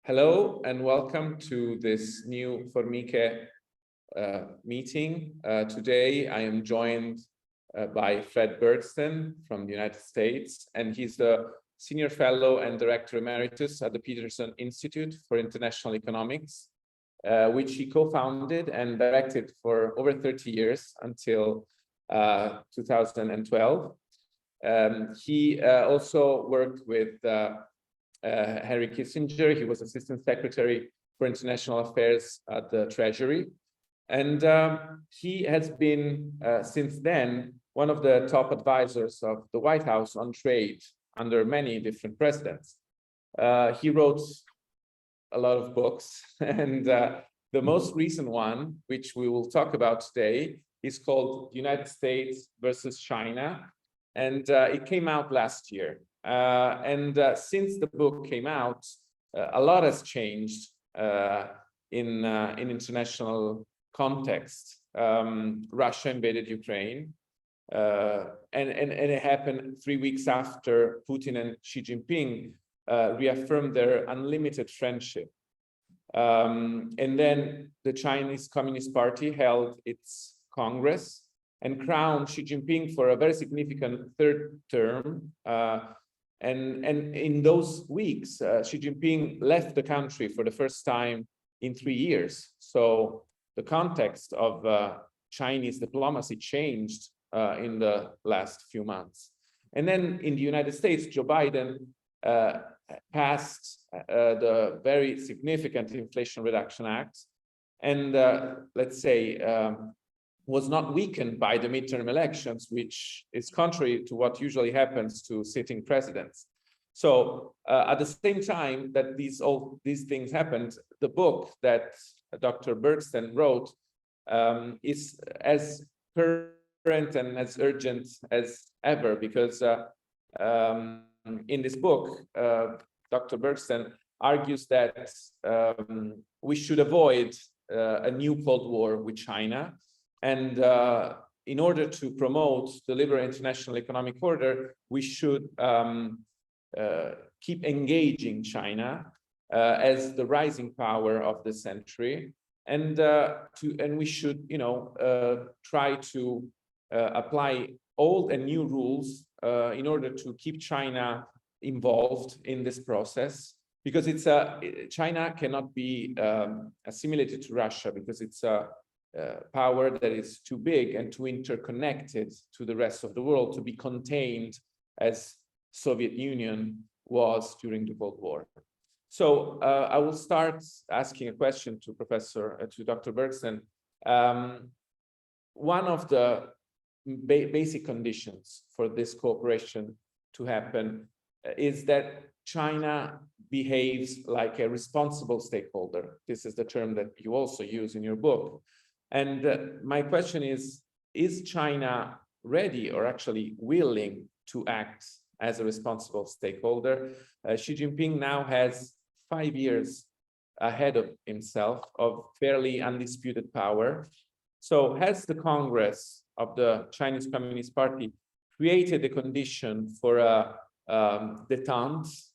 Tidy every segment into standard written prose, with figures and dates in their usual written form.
Hello and welcome to this new Formiche meeting. Today I am joined by Fred Bergsten from the United States, and he's the Senior Fellow and Director Emeritus at the Peterson Institute for International Economics, which he co-founded and directed for over 30 years until 2012. He also worked with Henry Kissinger. He was Assistant Secretary for International Affairs at the Treasury. And he has been, since then, one of the top advisors of the White House on trade under many different presidents. He wrote a lot of books, and the most recent one, which we will talk about today, is called United States versus China, and it came out last year. Since the book came out, a lot has changed in international context. Russia invaded Ukraine, and it happened 3 weeks after Putin and Xi Jinping reaffirmed their unlimited friendship. And then the Chinese Communist Party held its Congress and crowned Xi Jinping for a very significant third term. And in those weeks, Xi Jinping left the country for the first time in 3 years. So the context of Chinese diplomacy changed in the last few months. And then in the United States, Joe Biden passed the very significant Inflation Reduction Act, and let's say, was not weakened by the midterm elections, which is contrary to what usually happens to sitting presidents. So at the same time that all these things happened, the book that Dr. Bergsten wrote is as current and as urgent as ever, because in this book, Dr. Bergsten argues that we should avoid a new Cold War with China. And in order to promote the liberal international economic order, we should keep engaging China as the rising power of the century, and we should, try to apply old and new rules in order to keep China involved in this process, because China cannot be assimilated to Russia, because it's a power that is too big and too interconnected to the rest of the world to be contained as Soviet Union was during the Cold War. So I will start asking a question to Dr. Bergsten. One of the basic conditions for this cooperation to happen is that China behaves like a responsible stakeholder. This is the term that you also use in your book. And my question is China ready or actually willing to act as a responsible stakeholder? Xi Jinping now has 5 years ahead of himself of fairly undisputed power. So has the Congress of the Chinese Communist Party created a condition for a détente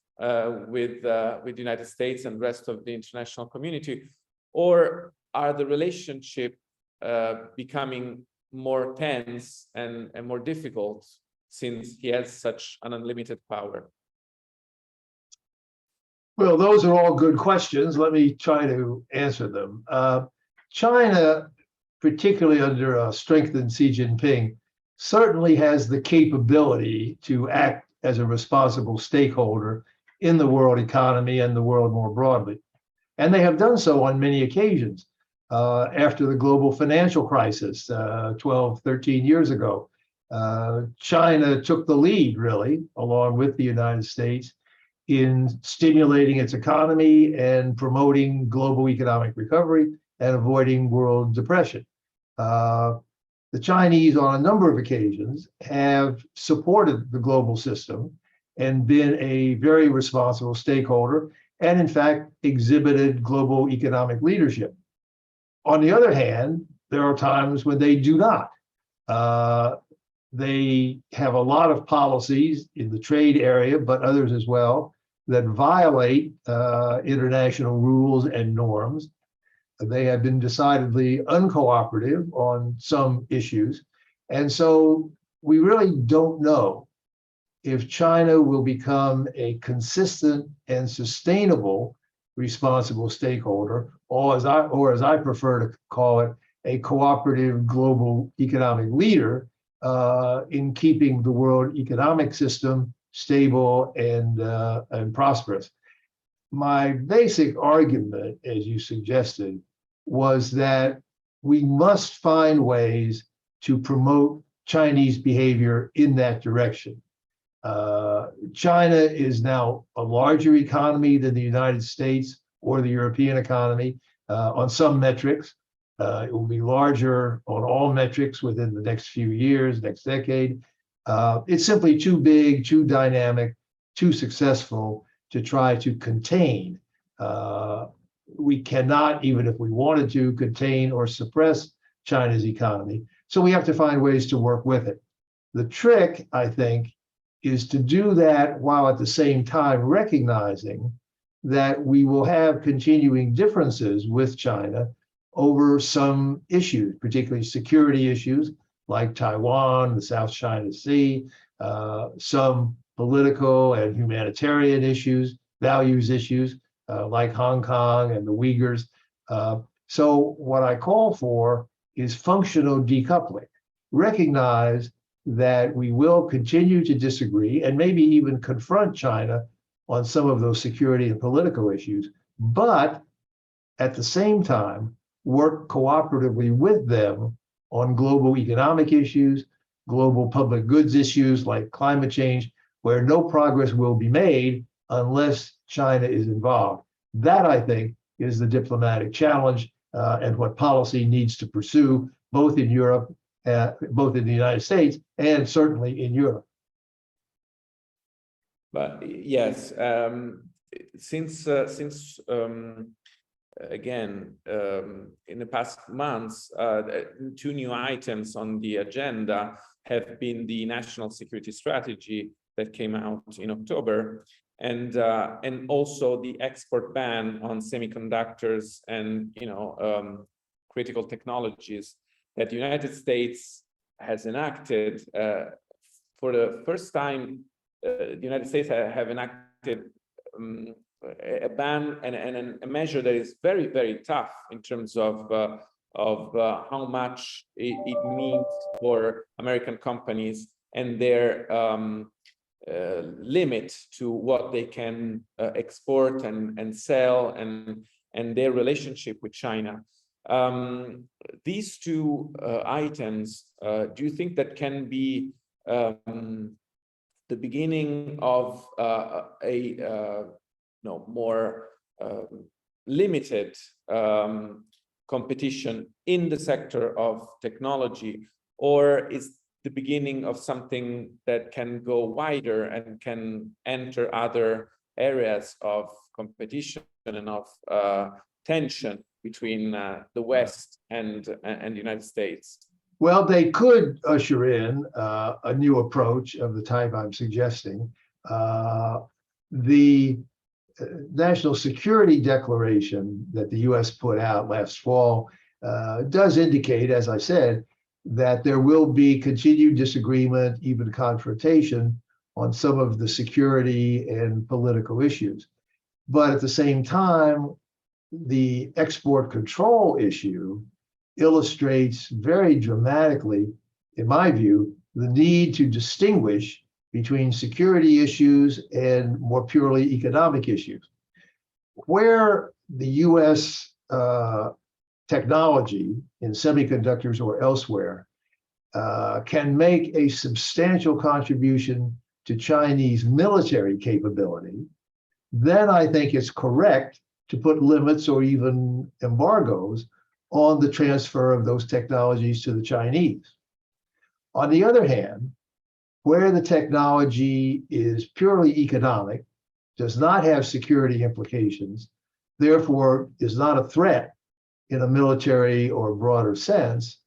with the United States and the rest of the international community? Or are the relationship becoming more tense and more difficult since he has such an unlimited power? Well, those are all good questions. Let me try to answer them. China, particularly under a strengthened Xi Jinping, certainly has the capability to act as a responsible stakeholder in the world economy and the world more broadly. And they have done so on many occasions. After the global financial crisis 12, 13 years ago, China took the lead, really, along with the United States, in stimulating its economy and promoting global economic recovery and avoiding world depression. The Chinese, on a number of occasions, have supported the global system and been a very responsible stakeholder, and in fact, exhibited global economic leadership. On the other hand, there are times when they do not. They have a lot of policies in the trade area, but others as well, that violate international rules and norms. They have been decidedly uncooperative on some issues. And so we really don't know if China will become a consistent and sustainable responsible stakeholder, or as I prefer to call it, a cooperative global economic leader in keeping the world economic system stable and prosperous. My basic argument, as you suggested, was that we must find ways to promote Chinese behavior in that direction. China is now a larger economy than the United States or the European economy on some metrics. It will be larger on all metrics within the next few years, next decade. It's simply too big, too dynamic, too successful to try to contain. We cannot, even if we wanted to, contain or suppress China's economy. So we have to find ways to work with it. The trick, I think, is to do that while at the same time recognizing that we will have continuing differences with China over some issues, particularly security issues like Taiwan, the South China Sea, some political and humanitarian issues, values issues like Hong Kong and the Uyghurs. So what I call for is functional decoupling. Recognize that we will continue to disagree and maybe even confront China on some of those security and political issues, but at the same time, work cooperatively with them on global economic issues, global public goods issues like climate change, where no progress will be made unless China is involved. That, I think, is the diplomatic challenge and what policy needs to pursue, both in Europe, both in the United States, and certainly in Europe. But yes, since again, in the past months, two new items on the agenda have been the national security strategy that came out in October, and also the export ban on semiconductors and critical technologies that the United States has enacted. For the first time, the United States have enacted a ban and a measure that is very, very tough in terms of how much it means for American companies and their limit to what they can export and sell and their relationship with China. These two items, do you think that can be the beginning of a more limited competition in the sector of technology, or is the beginning of something that can go wider and can enter other areas of competition and of tension between the West and the United States? Well, they could usher in a new approach of the type I'm suggesting. The National Security Declaration that the U.S. put out last fall does indicate, as I said, that there will be continued disagreement, even confrontation, on some of the security and political issues. But at the same time, the export control issue illustrates very dramatically, in my view, the need to distinguish between security issues and more purely economic issues. Where the U.S. technology in semiconductors or elsewhere can make a substantial contribution to Chinese military capability, then I think it's correct to put limits or even embargoes on the transfer of those technologies to the Chinese. On the other hand, where the technology is purely economic, does not have security implications, therefore is not a threat in a military or broader sense,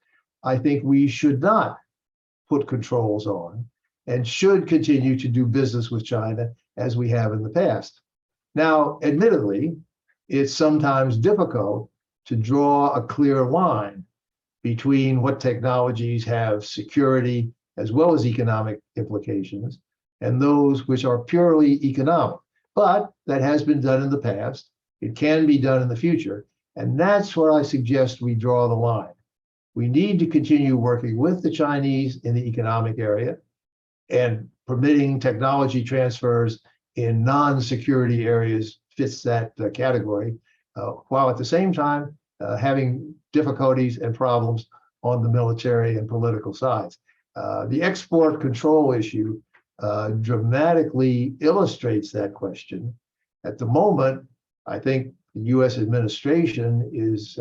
I think we should not put controls on and should continue to do business with China as we have in the past. Now, admittedly, it's sometimes difficult to draw a clear line between what technologies have security as well as economic implications and those which are purely economic. But that has been done in the past. It can be done in the future. And that's where I suggest we draw the line. We need to continue working with the Chinese in the economic area and permitting technology transfers in non-security areas fits that category, while at the same time having difficulties and problems on the military and political sides. The export control issue dramatically illustrates that question. At the moment, I think the U.S. administration is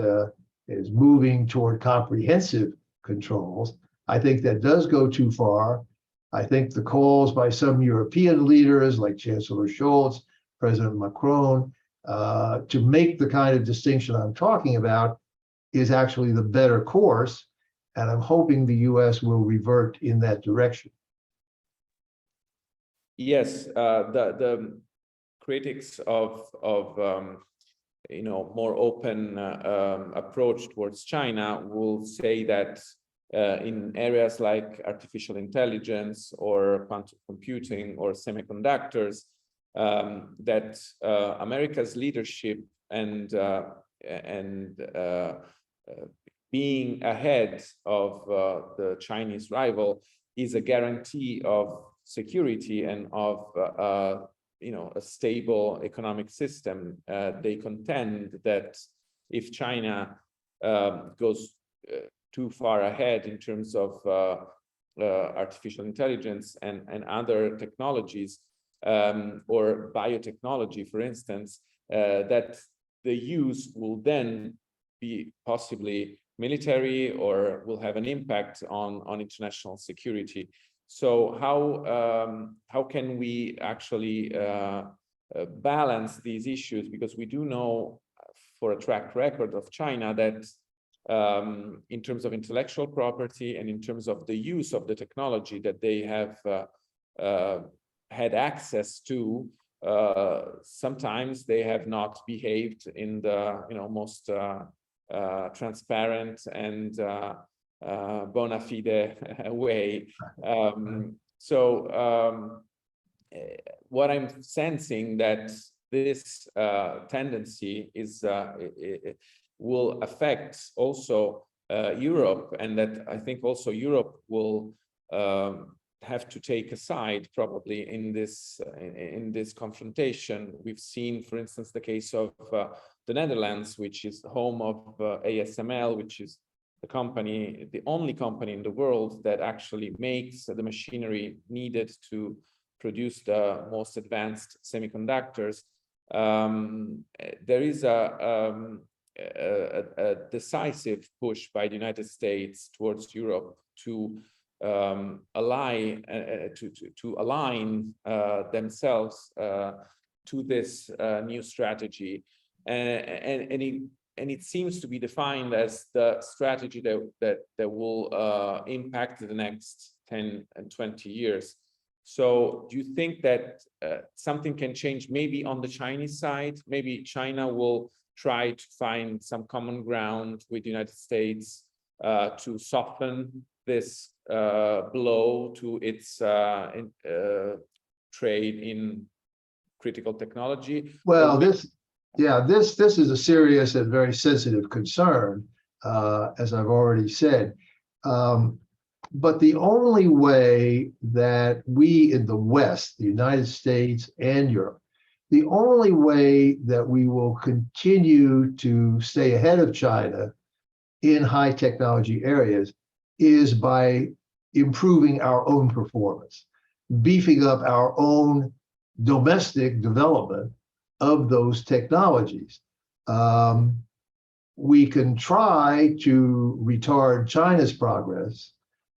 moving toward comprehensive controls. I think that does go too far. I think the calls by some European leaders like Chancellor Scholz, President Macron, to make the kind of distinction I'm talking about is actually the better course. And I'm hoping the US will revert in that direction. Yes, the critics of more open approach towards China will say that in areas like artificial intelligence or quantum computing or semiconductors, that America's leadership and being ahead of the Chinese rival is a guarantee of security and of a stable economic system. They contend that if China goes too far ahead in terms of artificial intelligence and other technologies, or biotechnology, for instance, that the use will then be possibly military or will have an impact on international security. So how can we actually balance these issues? Because we do know for a track record of China that in terms of intellectual property and in terms of the use of the technology that they have had access to, sometimes they have not behaved in the most transparent and bona fide way. What I'm sensing that this tendency is will affect also Europe, and that I think also Europe will have to take a side probably in this confrontation. We've seen, for instance, the case of the Netherlands, which is the home of ASML, which is the only company in the world that actually makes the machinery needed to produce the most advanced semiconductors. There is a decisive push by the United States towards Europe to align themselves to this new strategy, and it seems to be defined as the strategy that will impact the next 10 and 20 years. So do you think that something can change maybe on the Chinese side? Maybe China will try to find some common ground with the United States to soften this blow to its trade in critical technology? Well, this is a serious and very sensitive concern, as I've already said. But the only way that we in the West, the United States and Europe, the only way that we will continue to stay ahead of China in high technology areas is by improving our own performance, beefing up our own domestic development of those technologies. We can try to retard China's progress,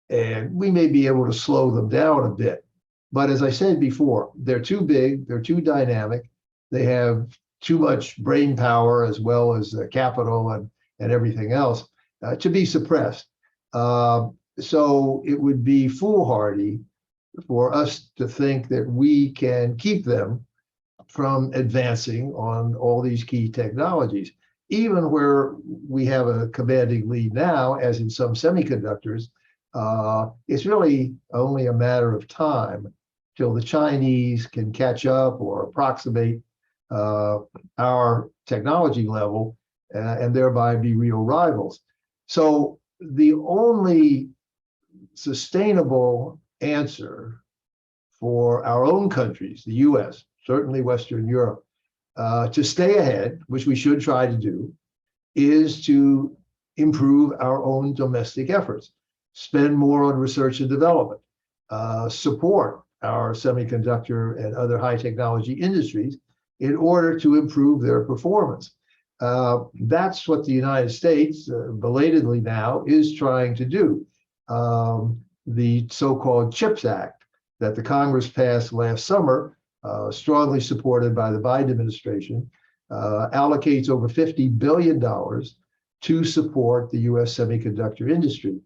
and we may be able to slow them down a bit. But as I said before, they're too big, they're too dynamic, they have too much brain power as well as capital and everything else to be suppressed. So it would be foolhardy for us to think that we can keep them from advancing on all these key technologies. Even where we have a commanding lead now, as in some semiconductors, it's really only a matter of time till the Chinese can catch up or approximate our technology level and thereby be real rivals. So the only sustainable answer for our own countries, the US, certainly Western Europe, to stay ahead, which we should try to do, is to improve our own domestic efforts, spend more on research and development, support our semiconductor and other high technology industries in order to improve their performance. That's what the United States, belatedly now, is trying to do. The so-called CHIPS Act that the Congress passed last summer, strongly supported by the Biden administration, allocates over $50 billion to support the US semiconductor industry.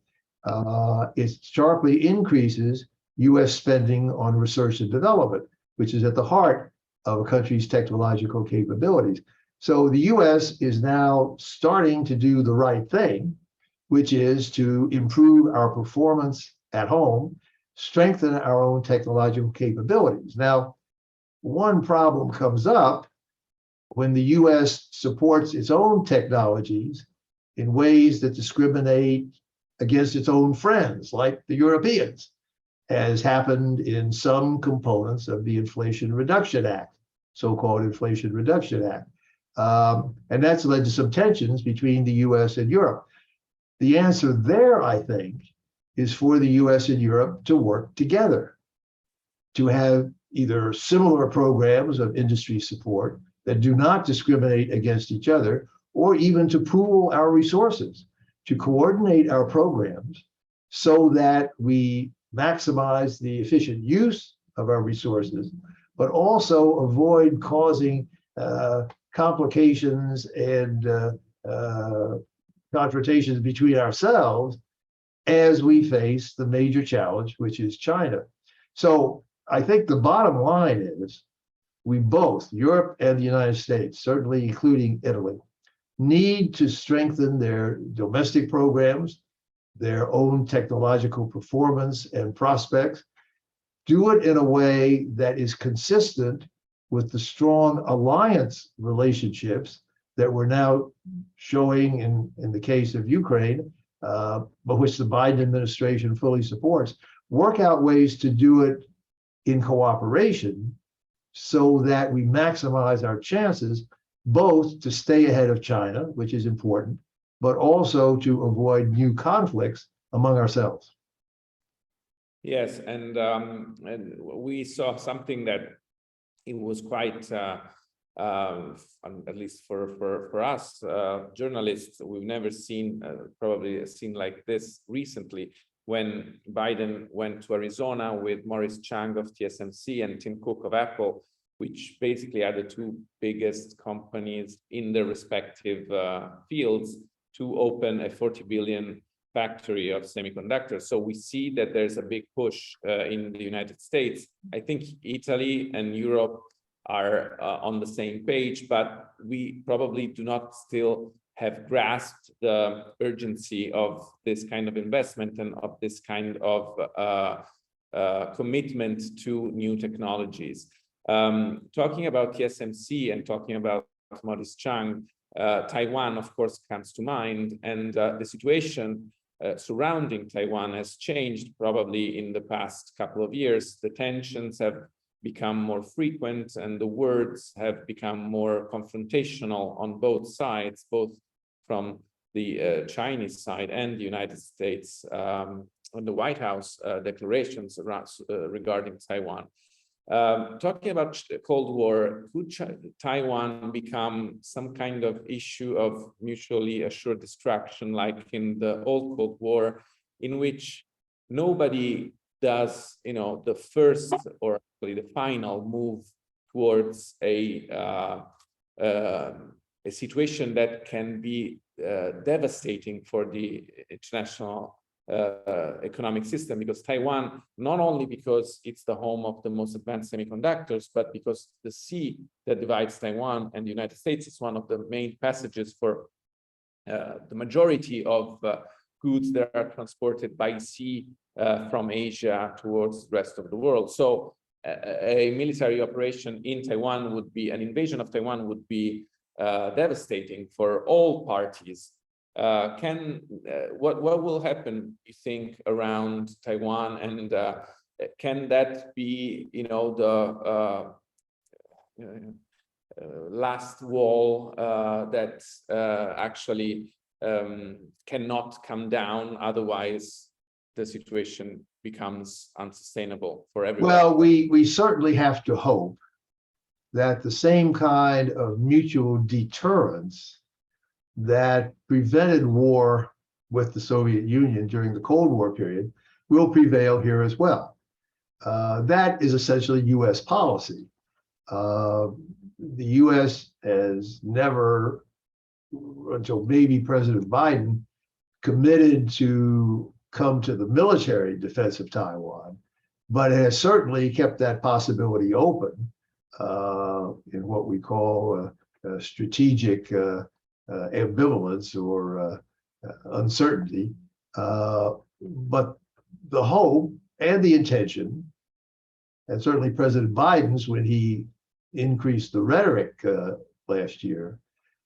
It sharply increases US spending on research and development, which is at the heart of a country's technological capabilities. So the US is now starting to do the right thing, which is to improve our performance at home, strengthen our own technological capabilities. Now, one problem comes up when the US supports its own technologies in ways that discriminate against its own friends, like the Europeans, as happened in some components of the Inflation Reduction Act, so-called Inflation Reduction Act. And that's led to some tensions between the US and Europe. The answer there, I think, is for the US and Europe to work together, to have either similar programs of industry support that do not discriminate against each other, or even to pool our resources, to coordinate our programs so that we maximize the efficient use of our resources, but also avoid causing complications and confrontations between ourselves as we face the major challenge, which is China. So I think the bottom line is we both, Europe and the United States, certainly including Italy, need to strengthen their domestic programs, their own technological performance and prospects, do it in a way that is consistent with the strong alliance relationships that we're now showing in the case of Ukraine, but which the Biden administration fully supports. Work out ways to do it in cooperation so that we maximize our chances both to stay ahead of China, which is important, but also to avoid new conflicts among ourselves. Yes, and we saw something that it was quite, at least for us journalists, we've never seen probably a scene like this recently, when Biden went to Arizona with Maurice Chang of TSMC and Tim Cook of Apple, which basically are the two biggest companies in their respective fields, to open a 40 billion factory of semiconductors. So we see that there's a big push in the United States. I think Italy and Europe are on the same page, but we probably do not still have grasped the urgency of this kind of investment and of this kind of commitment to new technologies. Talking about TSMC and talking about Maurice Chang, Taiwan, of course, comes to mind, and the situation surrounding Taiwan has changed probably in the past couple of years. The tensions have become more frequent and the words have become more confrontational on both sides, both from the Chinese side and the United States, on the White House declarations around, regarding Taiwan. Talking about Cold War, could Taiwan become some kind of issue of mutually assured destruction, like in the old Cold War, in which nobody does, the first or actually the final move towards a situation that can be devastating for the international economic system, because Taiwan, not only because it's the home of the most advanced semiconductors, but because the sea that divides Taiwan and the United States is one of the main passages for the majority of goods that are transported by sea from Asia towards the rest of the world. So a military operation in Taiwan would be, an invasion of Taiwan would be devastating for all parties. What will happen, you think, around Taiwan, and can that be, you know, the last wall that actually cannot come down, otherwise the situation becomes unsustainable for everyone? Well, we certainly have to hope that the same kind of mutual deterrence that prevented war with the Soviet Union during the Cold War period will prevail here as well. That is essentially US policy. The US has never, until maybe President Biden, committed to come to the military defense of Taiwan, but it has certainly kept that possibility open in what we call strategic ambivalence or uncertainty. But the hope and the intention, and certainly President Biden's when he increased the rhetoric last year,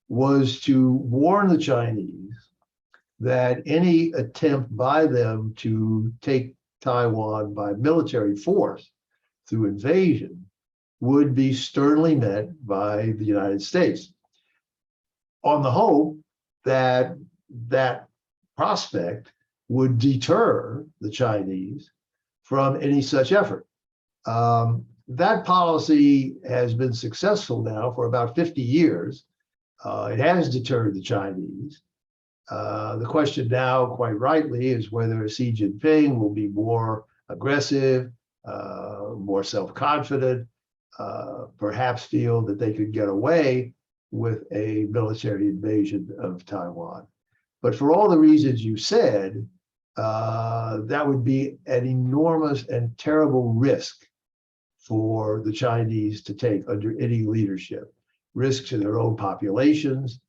was to warn the Chinese that any attempt by them to take Taiwan by military force through invasion would be sternly met by the United States, on the hope that that prospect would deter the Chinese from any such effort. That policy has been successful now for about 50 years. It has deterred the Chinese. The question now, quite rightly, is whether Xi Jinping will be more aggressive, more self-confident, perhaps feel that they could get away with a military invasion of Taiwan. But for all the reasons you said, that would be an enormous and terrible risk for the Chinese to take under any leadership. Risk to their own populations,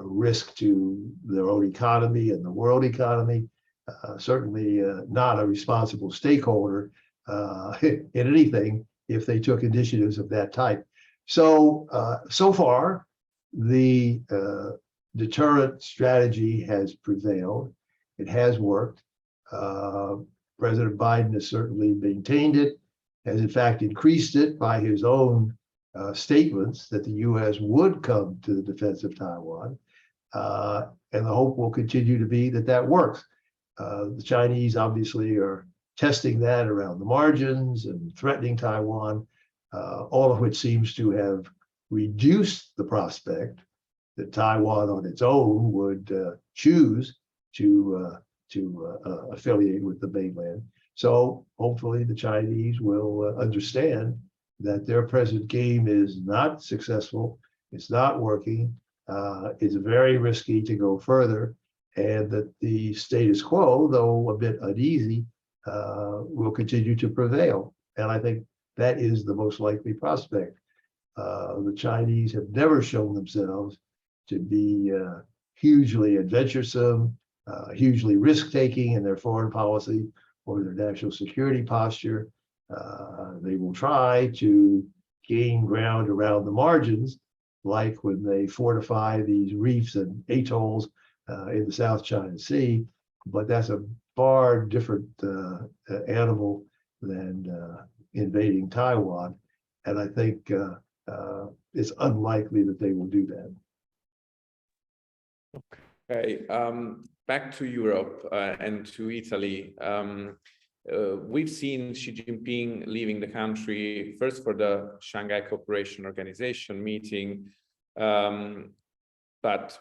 risk to their own economy and the world economy, certainly not a responsible stakeholder in anything if they took initiatives of that type. So, so far, the deterrent strategy has prevailed. It has worked. President Biden has certainly maintained it, has in fact increased it by his own statements that the U.S. would come to the defense of Taiwan. And the hope will continue to be that that works. The Chinese obviously are testing that around the margins and threatening Taiwan, all of which seems to have reduced the prospect that Taiwan on its own would choose to affiliate with the mainland. So hopefully the Chinese will understand that their present game is not successful, it's not working, it's very risky to go further, and that the status quo, though a bit uneasy, will continue to prevail. And I think that is the most likely prospect. The Chinese have never shown themselves to be hugely adventuresome, hugely risk-taking in their foreign policy or their national security posture. They will try to gain ground around the margins, like when they fortify these reefs and atolls in the South China Sea, but that's a far different animal than invading Taiwan. And I think it's unlikely that they will do that. Okay, back to Europe and to Italy. We've seen Xi Jinping leaving the country first for the Shanghai Cooperation Organization meeting, but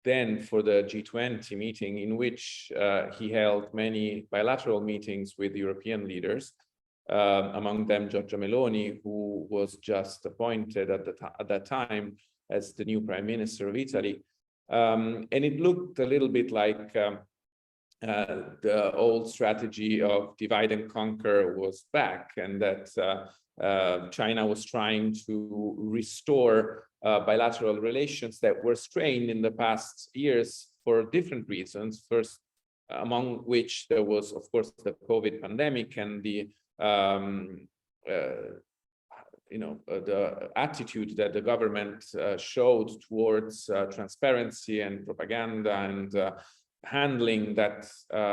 then for the G20 meeting, in which he held many bilateral meetings with European leaders, among them Giorgia Meloni, who was just appointed at that time as the new Prime Minister of Italy. And it looked a little bit like the old strategy of divide and conquer was back, and that China was trying to restore bilateral relations that were strained in the past years for different reasons. First, among which there was, of course, the COVID pandemic and the the attitude that the government showed towards transparency and propaganda and handling that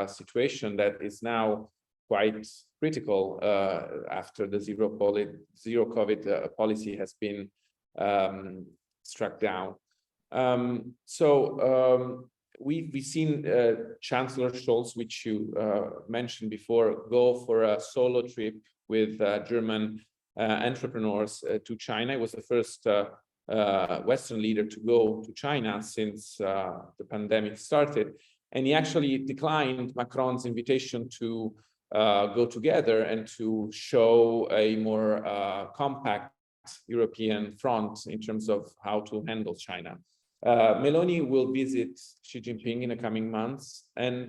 situation that is now quite critical after the zero COVID policy has been struck down. We've seen Chancellor Scholz, which you mentioned before, go for a solo trip with German entrepreneurs to China. He was the first Western leader to go to China since the pandemic started. And he actually declined Macron's invitation to go together and to show a more compact European front in terms of how to handle China. Meloni will visit Xi Jinping in the coming months. And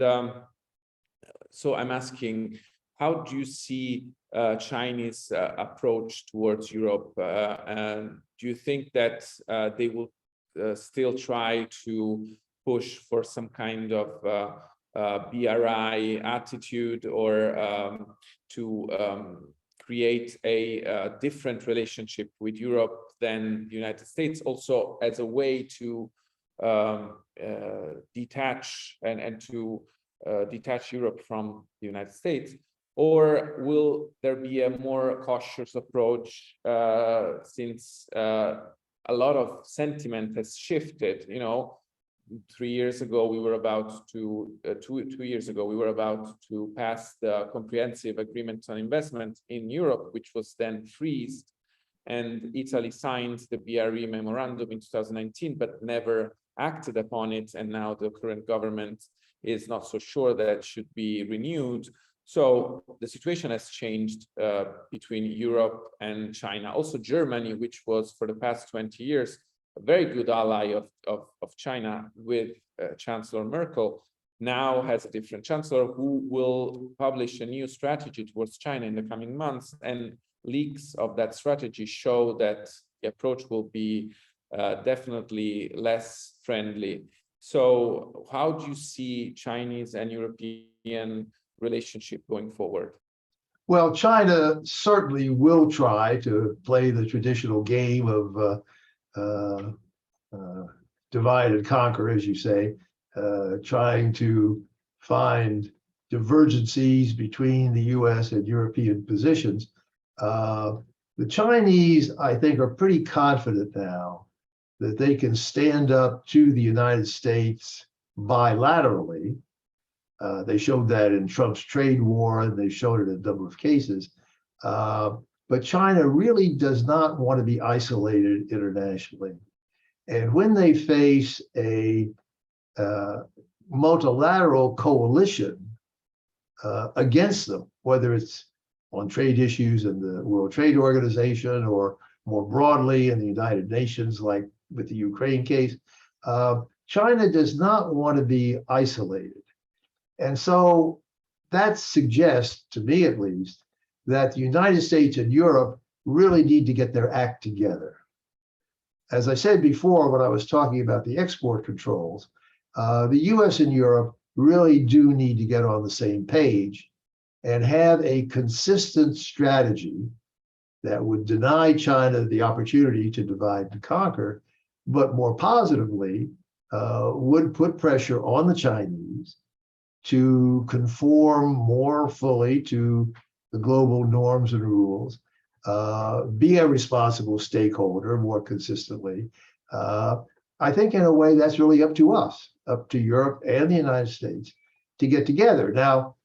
so I'm asking, how do you see Chinese approach towards Europe? And do you think that they will still try to push for some kind of BRI attitude, or to create a different relationship with Europe than the United States, also as a way to detach and to detach Europe from the United States? Or will there be a more cautious approach since a lot of sentiment has shifted? 3 years ago, we were about to, 2 years ago, we were about to pass the comprehensive agreement on investment in Europe, which was then freezed. And Italy signed the BRE memorandum in 2019, but never acted upon it. And now the current government is not so sure that it should be renewed. So the situation has changed between Europe and China. Also Germany, which was for the past 20 years, a very good ally of China with Chancellor Merkel, now has a different chancellor who will publish a new strategy towards China in the coming months. And leaks of that strategy show that the approach will be definitely less friendly. So how do you see Chinese and European relationship going forward? Well, China certainly will try to play the traditional game of divide and conquer, as you say, trying to find divergencies between the US and European positions. The Chinese, I think, are pretty confident now that they can stand up to the United States bilaterally. They showed that in Trump's trade war, and they showed it in a number of cases. But China really does not want to be isolated internationally. And when they face a multilateral coalition against them, whether it's on trade issues in the World Trade Organization or more broadly in the United Nations, like with the Ukraine case, China does not want to be isolated. And so that suggests, to me at least, that the United States and Europe really need to get their act together. As I said before, when I was talking about the export controls, the US and Europe really do need to get on the same page and have a consistent strategy that would deny China the opportunity to divide and conquer, but more positively, would put pressure on the Chinese to conform more fully to the global norms and rules, be a responsible stakeholder more consistently. I think in a way that's really up to us, up to Europe and the United States to get together. Now,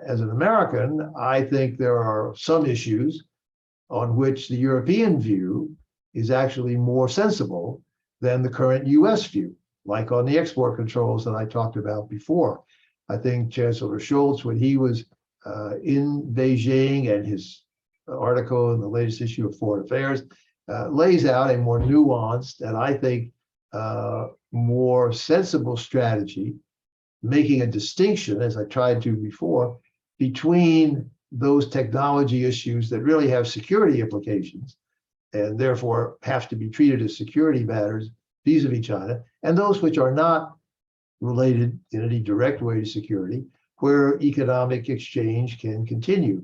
as an American, I think there are some issues on which the European view is actually more sensible than the current US view, like on the export controls that I talked about before. I think Chancellor Scholz, when he was in Beijing, and his article in the latest issue of Foreign Affairs lays out a more nuanced and I think more sensible strategy making a distinction, as I tried to before, between those technology issues that really have security implications and therefore have to be treated as security matters vis-a-vis China, and those which are not related in any direct way to security, where economic exchange can continue.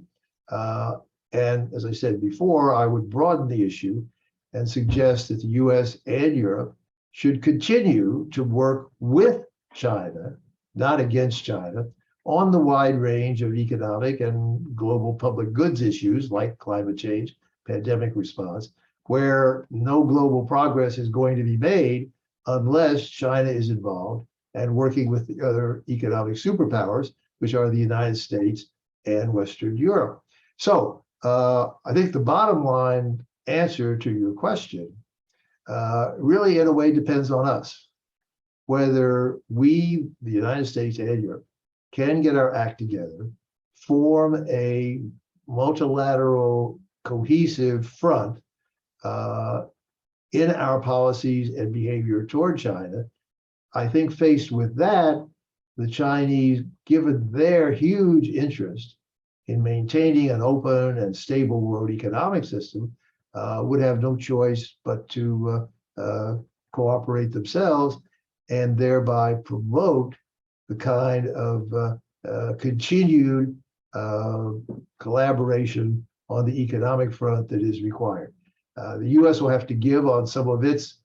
And as I said before, I would broaden the issue and suggest that the US and Europe should continue to work with China, not against China, on the wide range of economic and global public goods issues like climate change, pandemic response, where no global progress is going to be made unless China is involved and working with the other economic superpowers, which are the United States and Western Europe. So I think the bottom line answer to your question really in a way depends on us, whether we, the United States and Europe, can get our act together, form a multilateral cohesive front in our policies and behavior toward China. I think faced with that, the Chinese, given their huge interest in maintaining an open and stable world economic system, would have no choice but to cooperate themselves and thereby promote the kind of continued collaboration on the economic front that is required. The US will have to give on some of its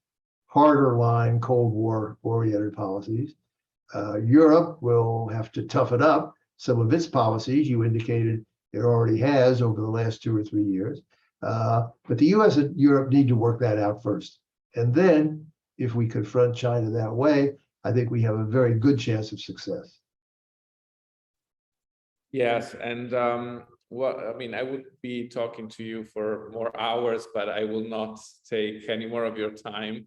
harder line Cold War oriented policies. Europe will have to toughen up some of its policies. You indicated it already has over the last 2 or 3 years. But the US and Europe need to work that out first. And then if we confront China that way, I think we have a very good chance of success. Yes, and I mean, I would be talking to you for more hours, but I will not take any more of your time.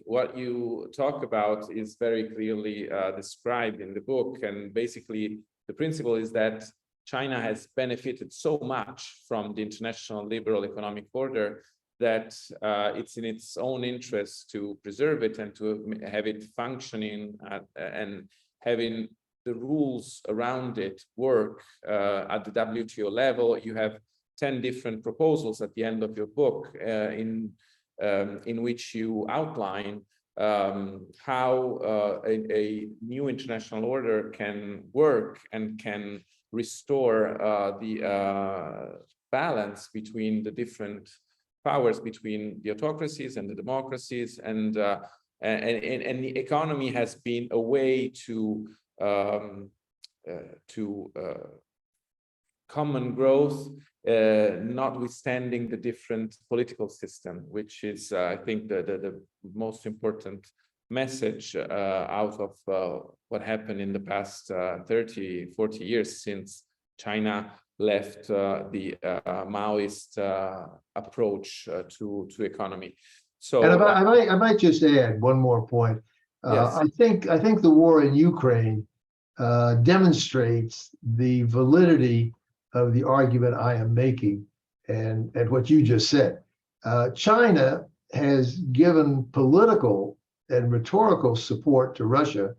What you talk about is very clearly described in the book, and basically the principle is that China has benefited so much from the international liberal economic order that it's in its own interest to preserve it and to have it functioning and having the rules around it work at the WTO level. You have 10 different proposals at the end of your book in which you outline how a new international order can work and can restore the balance between the different powers, between the autocracies and the democracies, and the economy has been a way to common growth, notwithstanding the different political system, which is, I think, the most important message out of what happened in the past 30, 40 years since China left the Maoist approach to economy. So, and I might just add one more point. Yes. I think the war in Ukraine demonstrates the validity of the argument I am making and what you just said. China has given political and rhetorical support to Russia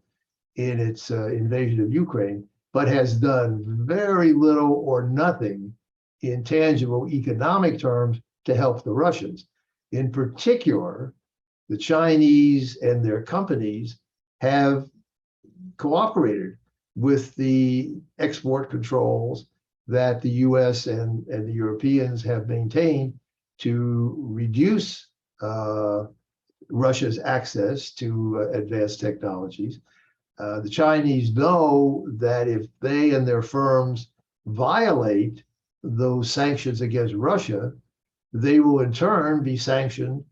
in its invasion of Ukraine, but has done very little or nothing in tangible economic terms to help the Russians. In particular, the Chinese and their companies have cooperated with the export controls that the US and the Europeans have maintained to reduce Russia's access to advanced technologies. The Chinese know that if they and their firms violate those sanctions against Russia, they will in turn be sanctioned,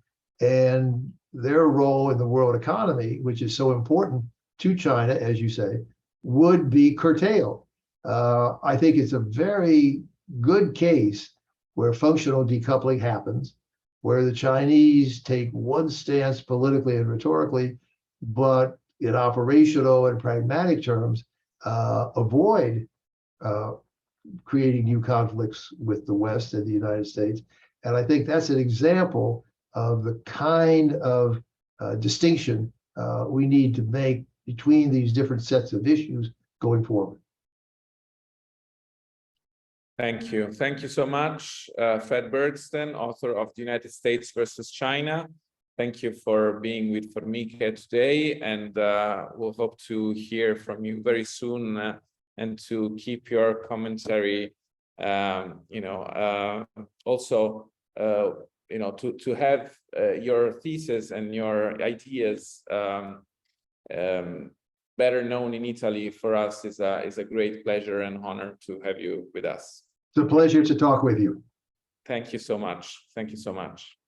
and their role in the world economy, which is so important to China, as you say, would be curtailed. I think it's a very good case where functional decoupling happens, where the Chinese take one stance politically and rhetorically, but in operational and pragmatic terms, avoid creating new conflicts with the West and the United States. And I think that's an example of the kind of distinction we need to make between these different sets of issues going forward. Thank you. Thank you so much, Fred Bergsten, author of The United States versus China. Thank you for being with Formiche today, and we'll hope to hear from you very soon and to keep your commentary, also, to have your thesis and your ideas better known in Italy for us is a great pleasure and honor to have you with us. It's a pleasure to talk with you. Thank you so much. Thank you so much.